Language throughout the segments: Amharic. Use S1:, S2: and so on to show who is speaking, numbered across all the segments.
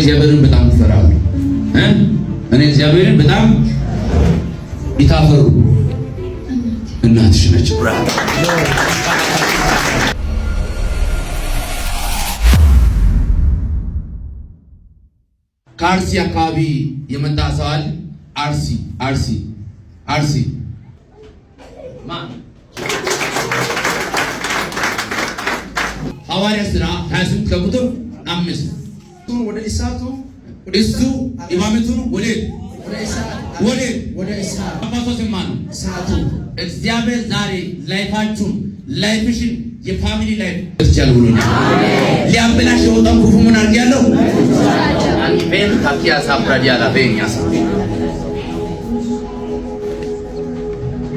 S1: እግዚአብሔርን በጣም ፈራሉ እኔ እግዚአብሔርን በጣም ይታፈሩ እናትሽ ነች ከአርሲ አካባቢ የመጣ ሰው አለ አርሲ ማን ሐዋርያ ሥራ 28 ከቁጥር 5
S2: ወደ ኢሳቱ
S1: እሱ ኢማምቱ ወደ
S2: ኢሳቱ
S1: አባቶች ማን
S2: ኢሳቱ
S1: እግዚአብሔር ዛሬ ላይፋችሁን ላይፍሽን የፋሚሊ ላይፍ ተቻለ ብሎኛል ሊያበላሽ የወጣው ክፉ ምን አድርጊያለሁ አንቺን ታኪያ ሳፕራዲያላ በእኛስ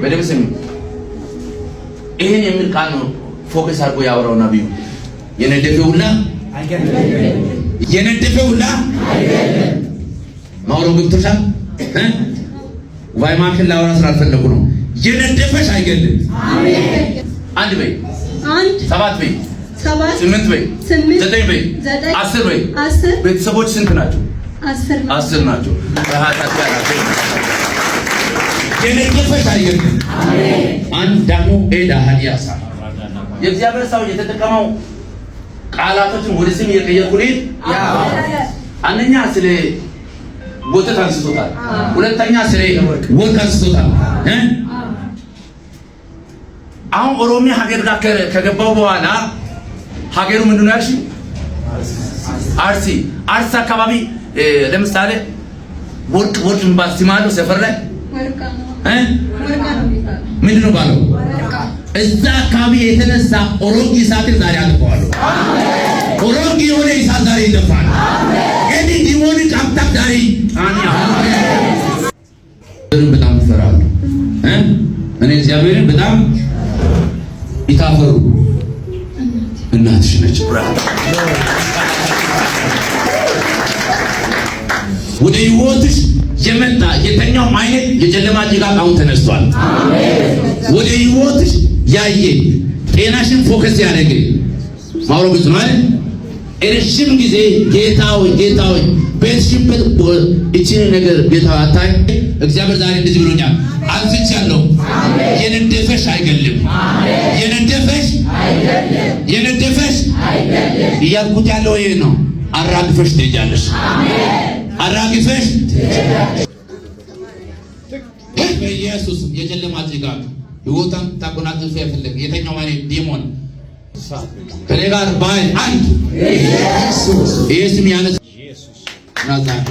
S1: በደምስም ይሄን የሚል ቃል ነው ፎከስ አድርጎ ያወራው ነብዩ የነደፈውላ አይገለም ማውሮ ግብቶሻል ዋይማክን ላወራ ስላልፈለጉ ነው የነደፈሽ አይገለም አሜን አንድ በይ አንድ ሰባት በይ ስምንት በይ ዘጠኝ በይ 10 በይ ቤተሰቦች ስንት ናቸው 10 ናቸው በሃታታ የነደፈሽ አይገለም አሜን አንድ ደግሞ ኤዳ ሀዲያሳ የእግዚአብሔር ሰው የተጠቀመው ቃላቶችን ወደ ስም የቀየርኩልኝ አንደኛ ስለ ወተት አንስቶታል ሁለተኛ ስለ ወርቅ አንስቶታል አሁን ኦሮሚያ ሀገር ጋር ከገባው በኋላ ሀገሩ ምንድን ነው ያልሽ አርሲ አካባቢ ለምሳሌ ወርቅ እንባል ሲማለው ሰፈር ላይ ወርቃ ነው ምንድን ነው ባለው እዛ አካባቢ የተነሳ ኦሮንጊ ሳትን ዛሬ አጥፈዋለሁ ኦሮንጊ የሆነ ኢሳት ዛሬ ይደፋል እኔ ዲሞኒክ አምጣት ዛሬ በጣም ፈራሉ እኔ እግዚአብሔርን በጣም ይታፈሩ እናትሽ ነች ወደ ህይወትሽ የመጣ የተኛው አይነት የጨለማ ጭጋግ አሁን ተነስቷል ወደ ህይወትሽ ያየ ጤናሽን ፎከስ ያደረገ ማውሮ ብዙ ማለት እርሽም ጊዜ ጌታው በሽበት እቺን ነገር ጌታው አታይ እግዚአብሔር ዛሬ እንደዚህ ብሎኛል አንፍቻለሁ የነደፈሽ አይገልም የነደፈሽ እያልኩት ያለው ይሄ ነው አራግፈሽ ትሄጃለሽ አራግፈሽ በኢየሱስ የጨለማ ጭጋግ ህይወታን ታቆናጥፍ ያፈልግ የተኛው ማለት ዲሞን ከኔ ጋር ባይ አንድ ኢየሱስ ያነስ ኢየሱስ ናዛሬ